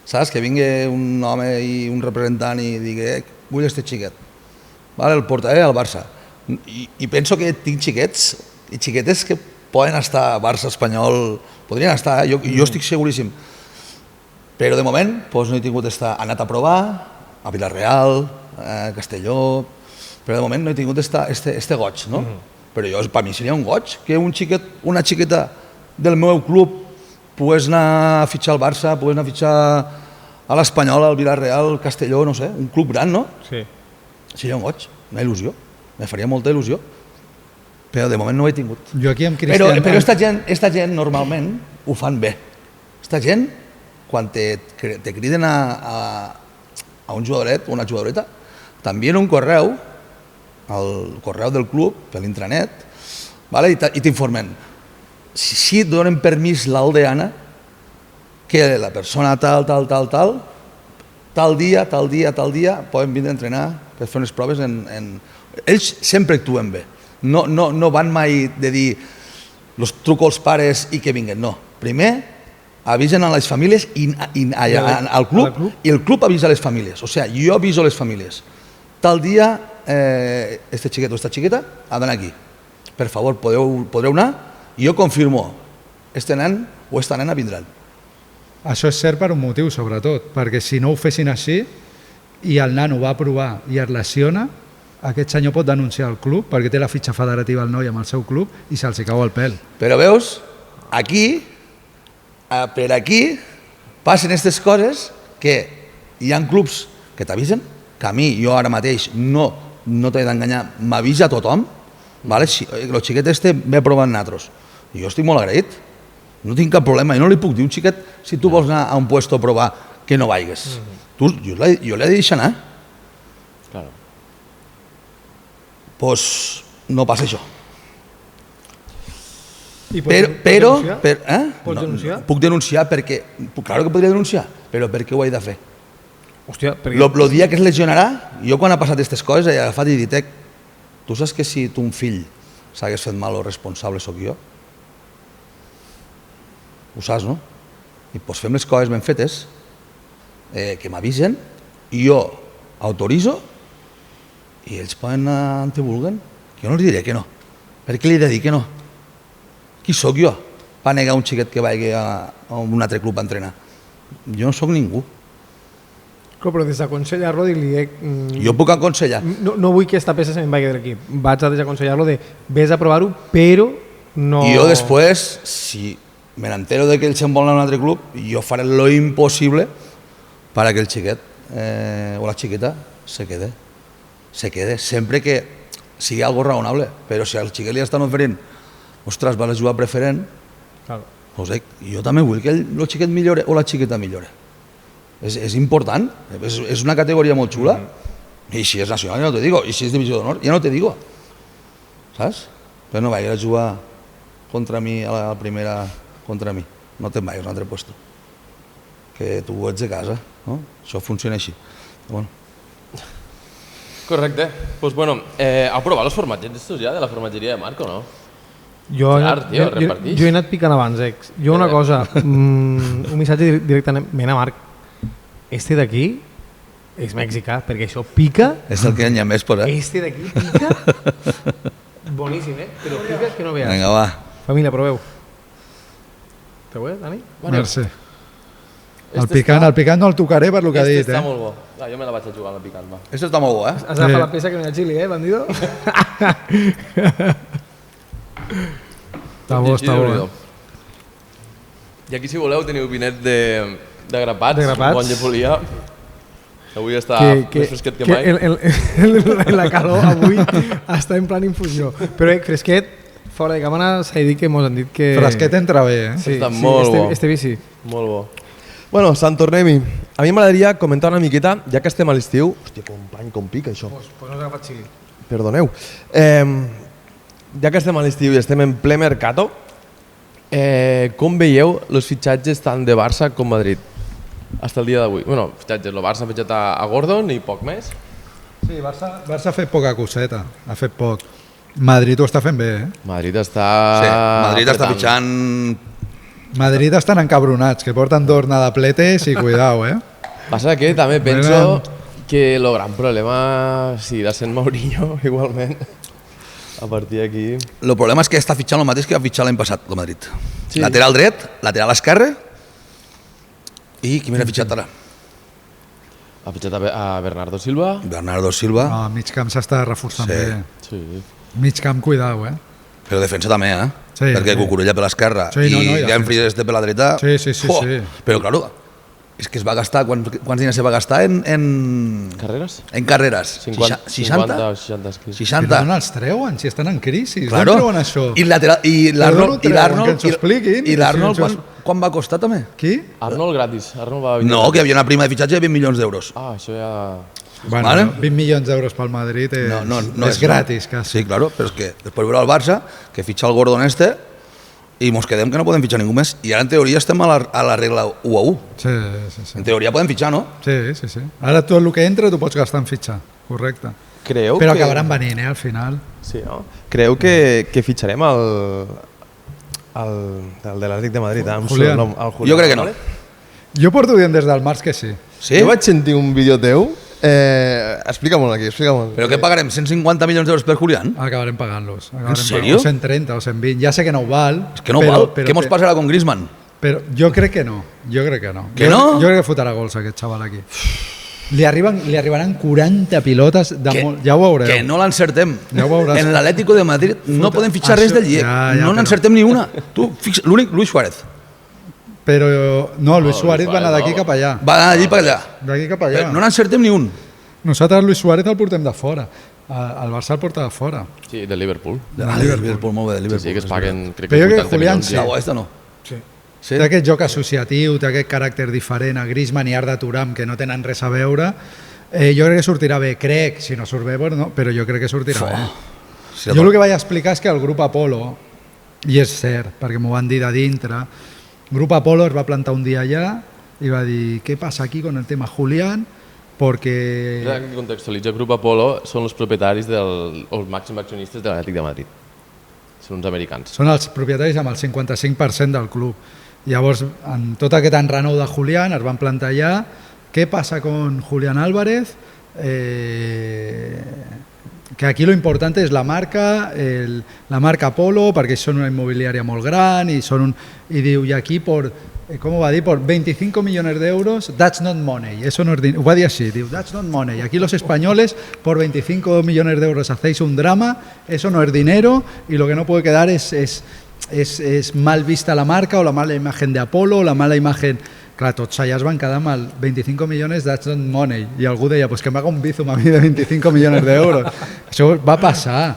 Saps? Que vingui un home i un representant i digui vull este xiquet. El portaré al Barça. I penso que tinc xiquets i xiquetes que poden estar a Barça, Espanyol, podrien estar, jo estic seguríssim. Però de moment no he tingut anat a provar a Vilareal, a Castelló, però de moment no he tingut este goig, no? Però per mi seria un goig que un xiquet, una xiqueta del meu club pogués anar a fitxar al Barça, pogués anar a fitxar a l'Espanyol, al Vilareal, al Castelló, no sé, un club gran, no? Sí. Seria un goig, una il·lusió, me faria molta il·lusió, però de moment no ho he tingut. Jo aquí amb Cristian... Però esta gent normalment ho fan bé. Esta gent, quan te criden a un jugadoret o una jugadoreta, t'envien un correu, al correu del club, per l'intranet, i t'informen. Si et donen permís l'aldeana, que la persona tal dia, poden vindre a entrenar per fer unes proves. Ells sempre actuen bé. No van mai de dir los truco als pares i que vinguen, no. Primer avisen a les famílies al club i el club avisa a les famílies. O sigui, jo aviso a les famílies. Tal dia, este xiquet o esta xiqueta ha d'anar aquí. Per favor, podreu anar? I jo confirmo, este nen o esta nena vindran. Això és cert per un motiu, sobretot, perquè si no ho fessin així i el nano va provar i es lesiona, aquest senyor pot denunciar el club perquè té la fitxa federativa al noi amb el seu club i se'ls cau el pèl. Però veus, aquí, per aquí, passen aquestes coses que hi ha clubs que t'avisen, que a mi, jo ara mateix, no t'he d'enganyar, m'avisa tothom, el xiquet este ve provant nosaltres. I jo estic molt agraït, no tinc cap problema, jo no li puc dir un xiquet, si tu vols anar a un puesto a provar, que no vaigues. Jo l'he de deixar anar. Doncs no passa això. Però... Pots denunciar? Puc denunciar perquè... Claro que podria denunciar, però per què ho he de fer? Hòstia, perquè... El dia que es lesionarà, jo quan ha passat aquestes coses he agafat i dit tu saps que si ton fill s'hagués fet mal o responsable sóc jo? Ho saps, no? I doncs fem les coses ben fetes, que m'avisen, i jo autoritzo i ells poden anar on te vulguen. Jo no els diré que no. Per què li he de dir que no? Qui sóc jo per negar un xiquet que vagi a un altre club a entrenar? Jo no sóc ningú. Però des d'aconsellar-lo, dir-li... Jo puc aconsellar. No vull que aquesta peça se'm vagi de l'equip. Vaig a desaconsellar-lo de vés a provar-ho, però no... I jo després, si me n'entero que ells se'n volen a un altre club, jo faré lo impossible perquè el xiquet o la xiqueta se quede. Se quede, sempre que sigui algo raonable. Però si al xiquet li estan oferint ostres, vas a jugar preferent, jo també vull que el xiquet millore o la xiqueta millore. És important, és una categoria molt xula, i si és nacional ja no te digo, i si és divisió d'honor ja no te digo, saps? Però no vagis a jugar contra mi a la primera, contra mi, no te'n vagis a un altre puesto, que tu ets de casa, no? Això funciona així. Correcte, doncs bueno, heu provat els formatgets d'estos ja, de la formatgeria de Marco, no? Jo he anat picant abans, Jo una cosa, un missatge directament a Marc. este d'aquí és mexicà, perquè això pica. És el que hi ha més por, Este d'aquí pica. Boníssim, però pica que no veas. Vinga, va. Família, proveu. Proveu, Dani? Merci. El picant no el tocaré per lo que ha dit, Està molt bo. Jo me la vaig a jugar amb el picant, va. Este està molt bo, Has d'agafar la peça que no hi ha xili, bandido? Està bo. I aquí, si voleu, teniu vinet de grapats. De grapats. Bon llepolia. Avui està més fresquet que mai. La calor avui està en plan infusió. Però fresquet, fora de càmera, s'ha dit que mos han dit que... Fresquet entra bé, Sí, Està molt bo. Este bici. Molt bo. Bueno, Sant Tornem-hi. A mi m'agradaria comentar una miqueta, ja que estem a l'estiu... Hòstia, company, com pica això. Pues no has agafat xili. Perdoneu. Ja que estem a l'estiu i estem en ple mercato, com veieu els fitxatges tant de Barça com Madrid? Hasta el dia d'avui. Bueno, fitxatges, el Barça ha fitxat a Gordon i poc més. Sí, Barça ha fet poca coseta, ha fet poc. Madrid ho està fent bé, Madrid està... Sí, Madrid està fitxant... Madrid estan encabronats, que porten 2 nadapletes i cuidao, Passa que també penso que el gran problema seguirà sent Mourinho, igualment. A partir d'aquí... El problema és que està fitxant el mateix que va fitxar l'any passat, el Madrid. Sí. Lateral dret, lateral esquerre i qui més ha fitxat ara? Ha fitxat a Bernardo Silva. Bernardo Silva. No, mig camp s'està reforçant Sí. bé. Sí. Mig camp, cuidao, Però defensa també, Sí, perquè sí. Cucurella per l'esquerra Sí, no, i ja Dumfries per la dreta. Sí. Però, claro, és que es va gastar... Quants diners se va gastar en... Carreres? En carreres. 50 o 60 escrits. 60. Però no els treuen, si estan en crisi. Claro. D'on treuen això? I l'Arnold... Que ens ho expliquin. I l'Arnold quan va costar també? Qui? Arnold gratis. Arnold va No, que hi havia una prima de fitxatge de 20 milions d'euros. Ah, això ja... Bueno, Vale. 20 milions d'euros pel Madrid és gratis, quasi. Sí, claro, però és que després veure el Barça, que fitxa el Gordon i mos quedem que no podem fitxar ningú més. I ara, en teoria, estem a la regla 1 a 1. Sí. En teoria podem fitxar, no? Sí. Ara tot el que entra tu pots gastar en fitxar, correcte. Creu Però que... acabaran venint, al final. Sí, no? Creu que fitxarem el de l'Atlètic de Madrid, amb Julián. el Julián. Jo crec que no. Jo porto dient des del març que sí. Sí? Jo vaig sentir un vídeo teu. Explica-me'l aquí, explica-me'l. Però què pagarem? 150 milions d'euros per Julián? Acabarem pagant-los. En sèrio? O 130 o 120. Ja sé que no ho val. És que no val. Què mos passarà con Griezmann? Però jo crec que no. Que Jo no? crec que fotrà gols aquest xaval aquí. Li arribaran 40 pilotes ja ho veureu. Que no l'encertem. Ja ho veuràs. En l'Atlético de Madrid no podem fitxar res del Lliec. No n'encertem ni una. Tu, l'únic, Luis Suárez. Però no, Luis Suárez va anar d'aquí cap allà. Va anar d'allí per allà. D'aquí cap allà. No n'encertem ni un. Nosaltres Luis Suárez el portem de fora. El Barça el porta de fora. Sí, de Liverpool. Liverpool, molt bé, de Liverpool. Sí, que es paguen, crec Però jo que crec que 80 Julián milions. sí. La Oesta no. Sí. Té aquest joc associatiu, té aquest caràcter diferent a Griezmann i Arda Turam, que no tenen res a veure. Jo crec que sortirà bé, crec, si no surt bé, no, però jo crec que sortirà bé. Sí, Jo el que vaig explicar és que el grup Apolo, i és cert, perquè m'ho van dir de dintre, el grup Apolo es va plantar un dia allà i va dir, què passa aquí con el tema Julián? Perquè... Que contextualitza el grup Apolo són els propietaris els màxims accionistes de l'Atlètic de Madrid. Són uns americans. Són els propietaris amb el 55% del club. Llavors, en tot aquest enrenou de Julián, es van plantar allà. Què passa con Julián Álvarez? Que aquí lo importante és la marca Apolo, perquè són una immobiliària molt gran i diu, i aquí por, ¿cómo va a decir? Por 25 millones de euros, that's not money. Eso no es ho va dir així, diu, that's not money. Aquí los españoles por 25 millones de euros hacéis un drama, eso no es dinero y lo que no puede quedar es mal vista la marca o la mala imagen de Apolo o la mala imagen... Clar, tots allà es van quedar amb el 25 milions, that's not money. I algú deia, pues que m'haga un bizum a mi de 25 milions d'euros. Això va passar.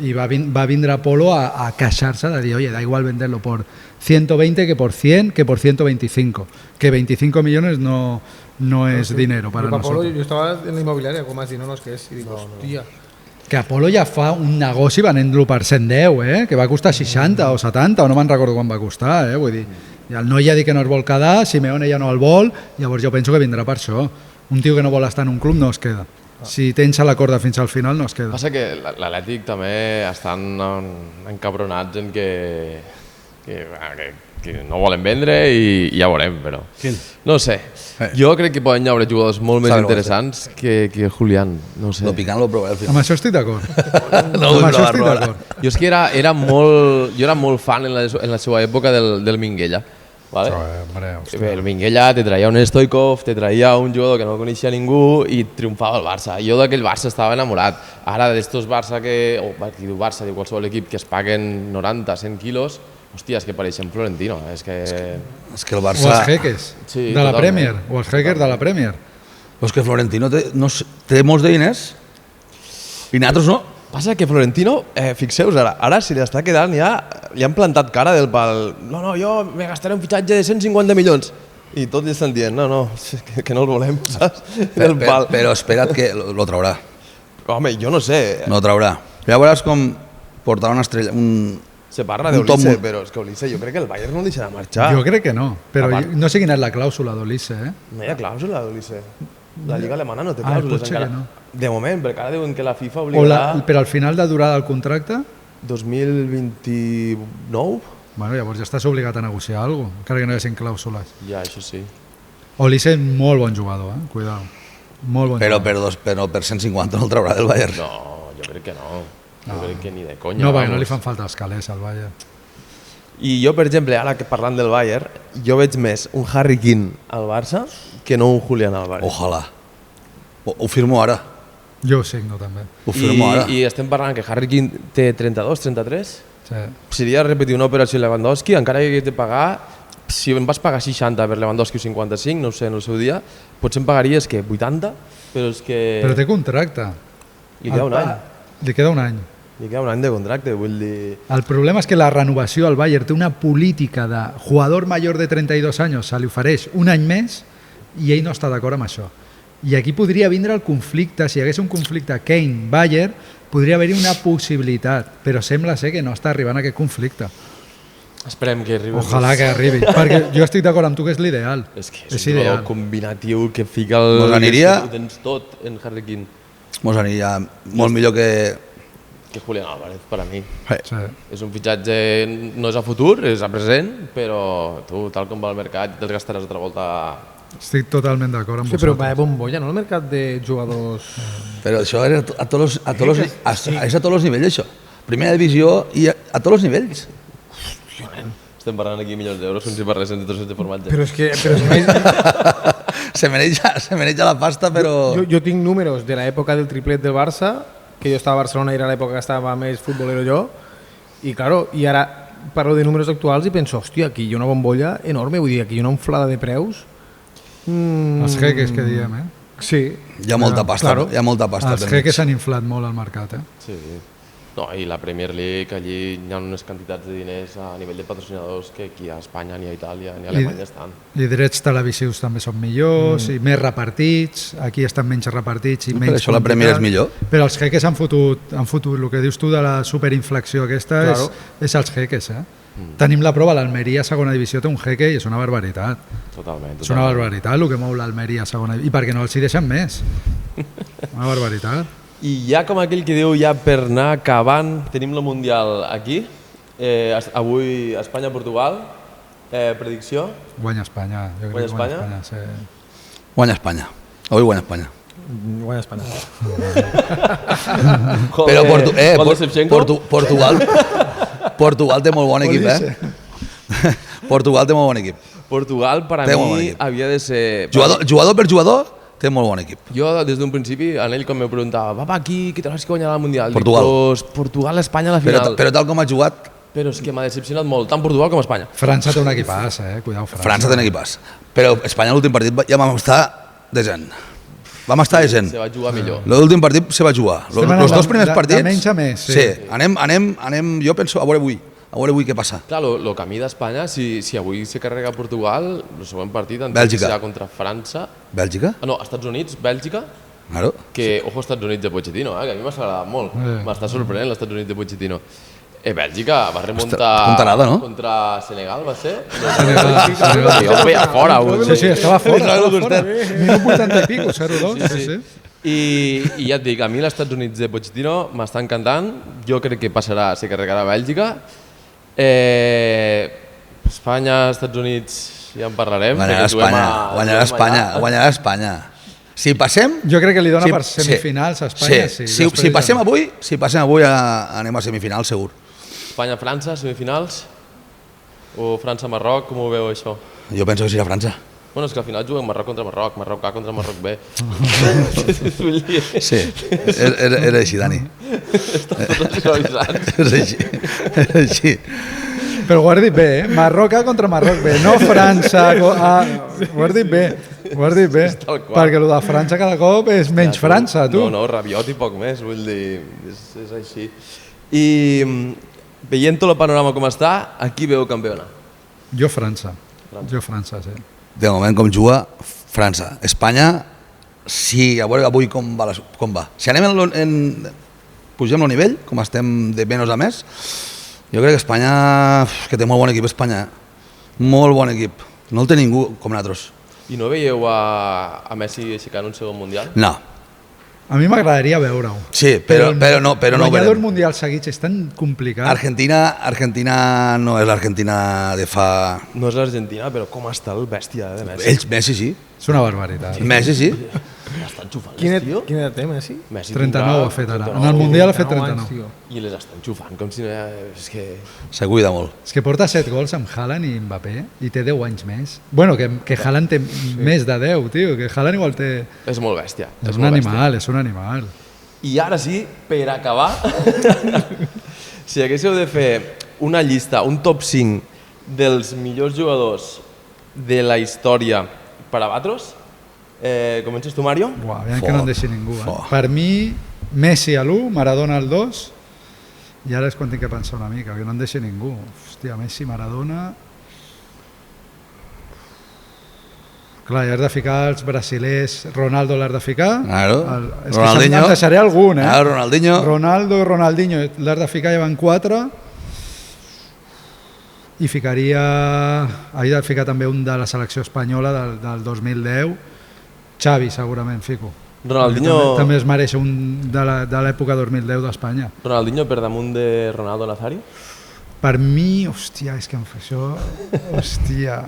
Y va vindre Apolo a queixar-se de dir, oye, da igual venderlo por 120 que por 100 que por 125. Que 25 millones no es dinero para nosotros. Apolo, yo estaba en la inmobiliaria, com has dit, no, és que és, i dic, hòstia. Que Apolo ja fa un negoci venent-lo per 110, que va costar 60 o 70, o no me'n recordo quan va costar, vull dir, i el noi ja dit que no es vol quedar, Simeone ja no el vol, llavors jo penso que vindrà per això. Un tio que no vol estar en un club no es queda. Si tens a la corda fins al final no es queda. Passa que l'Atlètic també estan encabronats en que que no volen vendre i ja veurem, però... Quin? No sé. Jo crec que poden haver jugadors molt més Sabe interessants que Julián, no sé. Lo picant lo provaré al final. Amb això estic d'acord. No ho Amb vull això provar, estic però d'acord. Jo és que era molt fan en la seva època del Minguella. Vale? Hombre, Bé, el Minguella te traia un Stoikov, te traia un jugador que no coneixia ningú i triomfava el Barça. Jo d'aquell Barça estava enamorat. Ara d'estos Barça qui diu Barça, diu qualsevol equip que es paguen 90, 100 quilos, hòstia, és que pareixen Florentino. És que el O Barça... els jeques Sí, de la totalment. Premier, o els jeques de la Premier. Però és que Florentino té molts de diners i nosaltres no. Passa que Florentino, fixeu-vos ara si li està quedant ja, li han plantat cara del pal. No, jo me gastaré un fitxatge de 150 milions. I tots li estan dient, no, que no el volem, saps? Del pal. Però espera't que lo traurà. Home, jo no sé. No traurà. Ja veuràs com portarà una estrella... Se parla un top d'Olise, molt- però és que Olise jo crec que el Bayern no el deixarà marxar. Jo crec que no, però A part- no sé quina és la clàusula d'Olise, No hi ha clàusula d'Olise. La Lliga Alemana no té Ah, clàusules potser encara. que no. De moment, perquè ara diuen que la FIFA O obligarà però al final de durada del contracte, 2029. bueno, llavors ja estàs obligat a negociar alguna cosa, encara que no hi hagi clàusules. ja, això sí. Olise és molt bon jugador, cuidado. Molt bon Però jugador. per 150 no el traurà del Bayern. No, jo crec que no. Jo crec que ni de conya. No, perquè no vamos. li fan falta els calés al Bayern. I jo, per exemple, ara que parlant del Bayern, jo veig més un Harry Kane al Barça que no un Julián Álvarez. Ojalà. Ho firmo ara. Jo ho signo també. Ho firmo ara. I estem parlant que Harry Kane té 32, 33. Sí. Seria repetir una operació Lewandowski, encara que hagués de pagar, si em vas pagar 60 per Lewandowski o 55, no ho sé, en el seu dia, potser em pagaries, que 80? Però és que... Però té contracte. Li queda un any. Li queda un any. Li queda un any de contracte, vull dir... El problema és que la renovació al Bayern té una política de jugador major de 32 anys, se li ofereix un any més i ell no està d'acord amb això. I aquí podria vindre el conflicte, si hi hagués un conflicte Kane-Bayern, podria haver-hi una possibilitat, però sembla ser que no està arribant a aquest conflicte. Esperem que arribi. Ojalà que arribi, perquè jo estic d'acord amb tu que és l'ideal. És que és és un jugador ideal. combinatiu que fica el... Mos aniria- Ho tens tot en Harry Kane. Mos aniria molt millor que... Que Julián Álvarez, per a mi. Sí. És un fitxatge, no és a futur, és a present, però tu, tal com va el mercat, te'ls gastaràs altra volta. Estic totalment d'acord amb Sí, però vosaltres. vaya bombolla, no? El mercat de jugadors... Però això és a tots els nivells, això. Primera divisió i a tots els nivells. Estem parlant aquí milions d'euros com si parléssim de trossos de formatge. Però és que Se maneja la pasta, però... jo tinc números de l'època del triplet del Barça, que jo estava a Barcelona i era l'època que estava més futbolero jo, i claro, i ara parlo de números actuals i penso, hòstia, aquí hi ha una bombolla enorme, vull dir, aquí hi ha una inflada de preus. Els jeques que diem, eh? Sí. Hi ha molta pasta, Claro. hi ha molta pasta. Els per mig. jeques s'han inflat molt al mercat, eh? Sí. No, i la Premier League, allí hi ha unes quantitats de diners a nivell de patrocinadors que aquí a Espanya, ni a Itàlia, ni a Alemanya estan. I drets televisius també són millors, i més repartits, aquí estan menys repartits i Per menys això la Premier és quantitat. millor. Però els jeques han fotut el que dius tu de la superinflació aquesta, Claro. és els jeques, eh? Tenim la prova, l'Almeria a segona divisió té un jeque i és una barbaritat. Totalment. És una barbaritat el que mou l'Almeria a segona divisió. I perquè no els hi deixen més. Una barbaritat. I ja com aquell que diu, ja per anar acabant, tenim el Mundial aquí. Avui Espanya-Portugal. Predicció? Guanya Espanya. Jo crec Guanya que guanya Espanya? Espanya, sí. Guanya Espanya. Avui guanya Espanya. Guanya Espanya. Però Gol de Shevchenko? Portugal té molt bon equip, Portugal té molt bon equip. Portugal, per a Té molt bon mi, equip. havia de ser... Jugador per jugador, té molt bon equip. Jo, des d'un principi, en ell, quan me preguntava, papa, qui te l'has que guanyarà el Mundial? Portugal. Dic, pues, Portugal-Espanya a la final. Però tal com ha jugat, Però és que m'ha decepcionat molt, tant Portugal com Espanya. França té un equipàs, Cuidao, França té un equipàs. Però Espanya l'últim partit ja vam estar decent. Vam estar decent. Se va jugar millor. L'últim partit se va jugar. Estem anant Els dos primers de partits... menys a més, sí. Sí, anem, jo penso, a veure avui què passa. Clar, el camí d'Espanya, si avui se carrega Portugal, el següent partit Bèlgica. serà contra França. Bèlgica? No, Estats Units, Bèlgica, Claro. que, ojo, Estats Units de Pochettino, que a mi m'ha agradat molt. M'està sorprenent l'Estats Units de Pochettino. Bèlgica va remuntar puntarada, no? contra Senegal, va ser? Senegal. Jo el veia fora. Sí, estava fora. Israel Estava fora. Gustet. Minut 80 i pico, 0-2. Sí, sí. I ja et dic, a mi l'Estats Units de Pochettino m'està encantant. Jo crec que passarà, se carregarà Bèlgica. Espanya, Estats Units, ja en parlarem. Guanyarà Espanya, guanyarà Espanya, guanyarà Espanya. Si passem... Jo crec que li dona per semifinals a Espanya. Sí. Si passem avui anem a semifinals, segur. Espanya-França, semifinals? O França-Marroc, com ho veu això? Jo penso que serà França. Bueno, és que al final juguem Marroc contra Marroc, Marroc A contra Marroc B. Sí, era així, Dani. Estan tots suavitzats. És així. Però ho has dit bé, Marroc A contra Marroc B, no França A. Ho has dit bé, perquè el de França cada cop és menys França, tu. No, Rabiot i poc més, vull dir, és així. I veient tot el panorama com està, aquí veu campiona? Jo França, sí. De moment, com juga, França. Espanya, sí, a veure avui com va. Si anem pugem el nivell, com estem de menys a més, jo crec que Espanya, que té molt bon equip, Espanya. Molt bon equip. No el té ningú com nosaltres. I no veieu a Messi aixecant un segon mundial? No. A mi m'agradaria veure-ho. Sí, però no ho veurem. Guanyar 2 mundials seguits és tan complicat. Argentina no és l'Argentina de fa... No és l'Argentina, però com està el bèstia de Messi? Messi sí. És una barbaritat. Messi sí. Està enxufant Quin les, tio. Quina edat té Messi? 39 ha fet ara. En el Mundial ha fet 39. I les està enxufant, com si no... És que... Se cuida molt. És que porta 7 gols amb Haaland i Mbappé i té 10 anys més. Bueno, que Haaland té més de 10, tio. Que Haaland igual té... És molt bèstia. És un animal. I ara sí, per acabar, si haguéssiu de fer una llista, un top 5 dels millors jugadors de la història per a vosaltres, comences tu, Mario? Buah, aviam que no en deixi ningú. Per mi, Messi a l'1, Maradona al 2, i ara és quan tinc que pensar una mica, que no en deixi ningú. Hòstia, Messi, Maradona... Clar, ja has de ficar els brasilers, Ronaldo l'has de ficar. Claro. És que em deixaré algun, eh? Ronaldinho. Ronaldo i Ronaldinho l'has de ficar, ja van 4. I ficaria... He de ficar també un de la selecció espanyola del 2010. Xavi, segurament, fico. Ronaldinho... També es mereix un de l'època 2010 d'Espanya. Ronaldinho per damunt de Ronaldo Nazario? Per mi, hòstia, és que em fa això... Hòstia...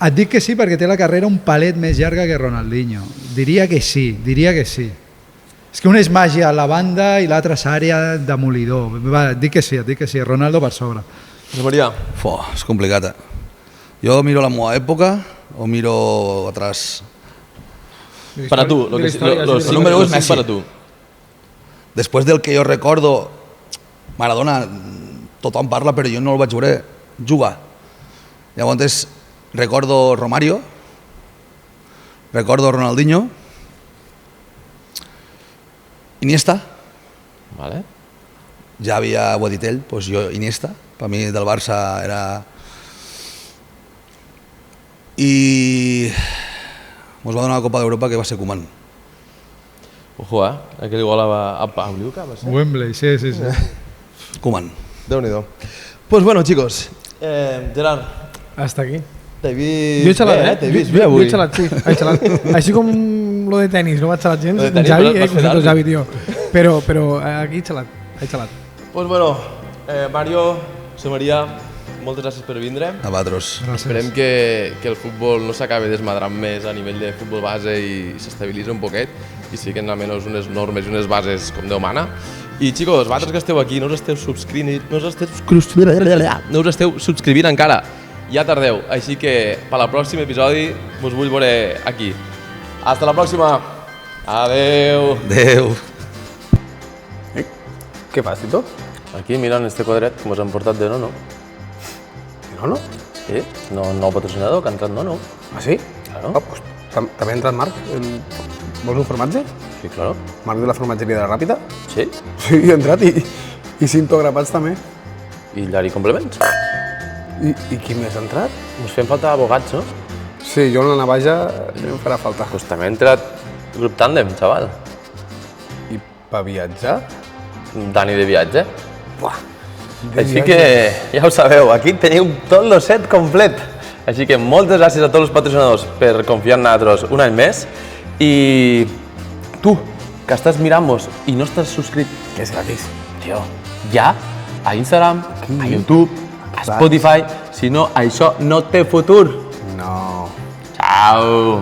Et dic que sí perquè té la carrera un palet més llarga que Ronaldinho. Diria que sí. És que un és màgia a la banda i l'altre és àrea demolidor. Va, et dic que sí, Ronaldo per sobre. José María? És complicat, Jo miro la meva època o miro atrás? Para tu, los números Messi para tu. Després del que jo recordo, Maradona, tothom parla, però jo no el vaig veure jugar. Llavors, recordo Romario, recordo Ronaldinho, Iniesta, vale. Ja ho ha dit ell, doncs jo Iniesta, per mi del Barça era... I ens va donar la Copa d'Europa que va ser Koeman. Ojo, aquell gol a Pavliuca, va ser? Wembley, sí. Koeman. Déu-n'hi-do. Pues bueno, chicos, Gerard. Hasta aquí. T'he vist... Jo he xalat, T'he vist bé avui. Jo he xalat, sí. He xalat. Així com lo de tenis, no vaig xalat gens. Javi, Javi, tio. Però aquí he xalat. Pues bueno, Mario, José María, moltes gràcies per vindre. A vosaltres. Esperem que el futbol no s'acabi desmadrant més a nivell de futbol base i s'estabilitzi un poquet i siguin almenys unes normes i unes bases com Déu mana. I, xicos, vosaltres que esteu aquí, no us esteu subscrivint encara. Ja tardeu, així que per al pròxim episodi us vull veure aquí. Hasta la pròxima. Adeu. Adeu. Què fas, Tito? Aquí mirant este quadret que mos han portat de Nono. ¿Nono? Sí, nou patrocinador que ha entrat Nono. ¿Ah, sí? Claro. Pues, ¿també ha entrat Marc? Vols un formatge? Sí, claro. Marc de la formatgeria de la Ràpita? Sí. Sí, ha entrat i cinto grapats també. I llari complements. I qui més ha entrat? Ens fem falta abogats, no? Sí, jo en la navaja em farà falta. Pues també ha entrat grup tàndem, xaval. I per viatjar? Dani de viatge. Buah. Així que ja ho sabeu, aquí teniu tot el set complet. Així que moltes gràcies a tots els patrocinadors per confiar en nosaltres un any més. I tu, que estàs mirant-nos i no estàs subscrit, que és gratis. Tio, ja a Instagram, a YouTube, a Spotify, si no, això no té futur. No. Ciao.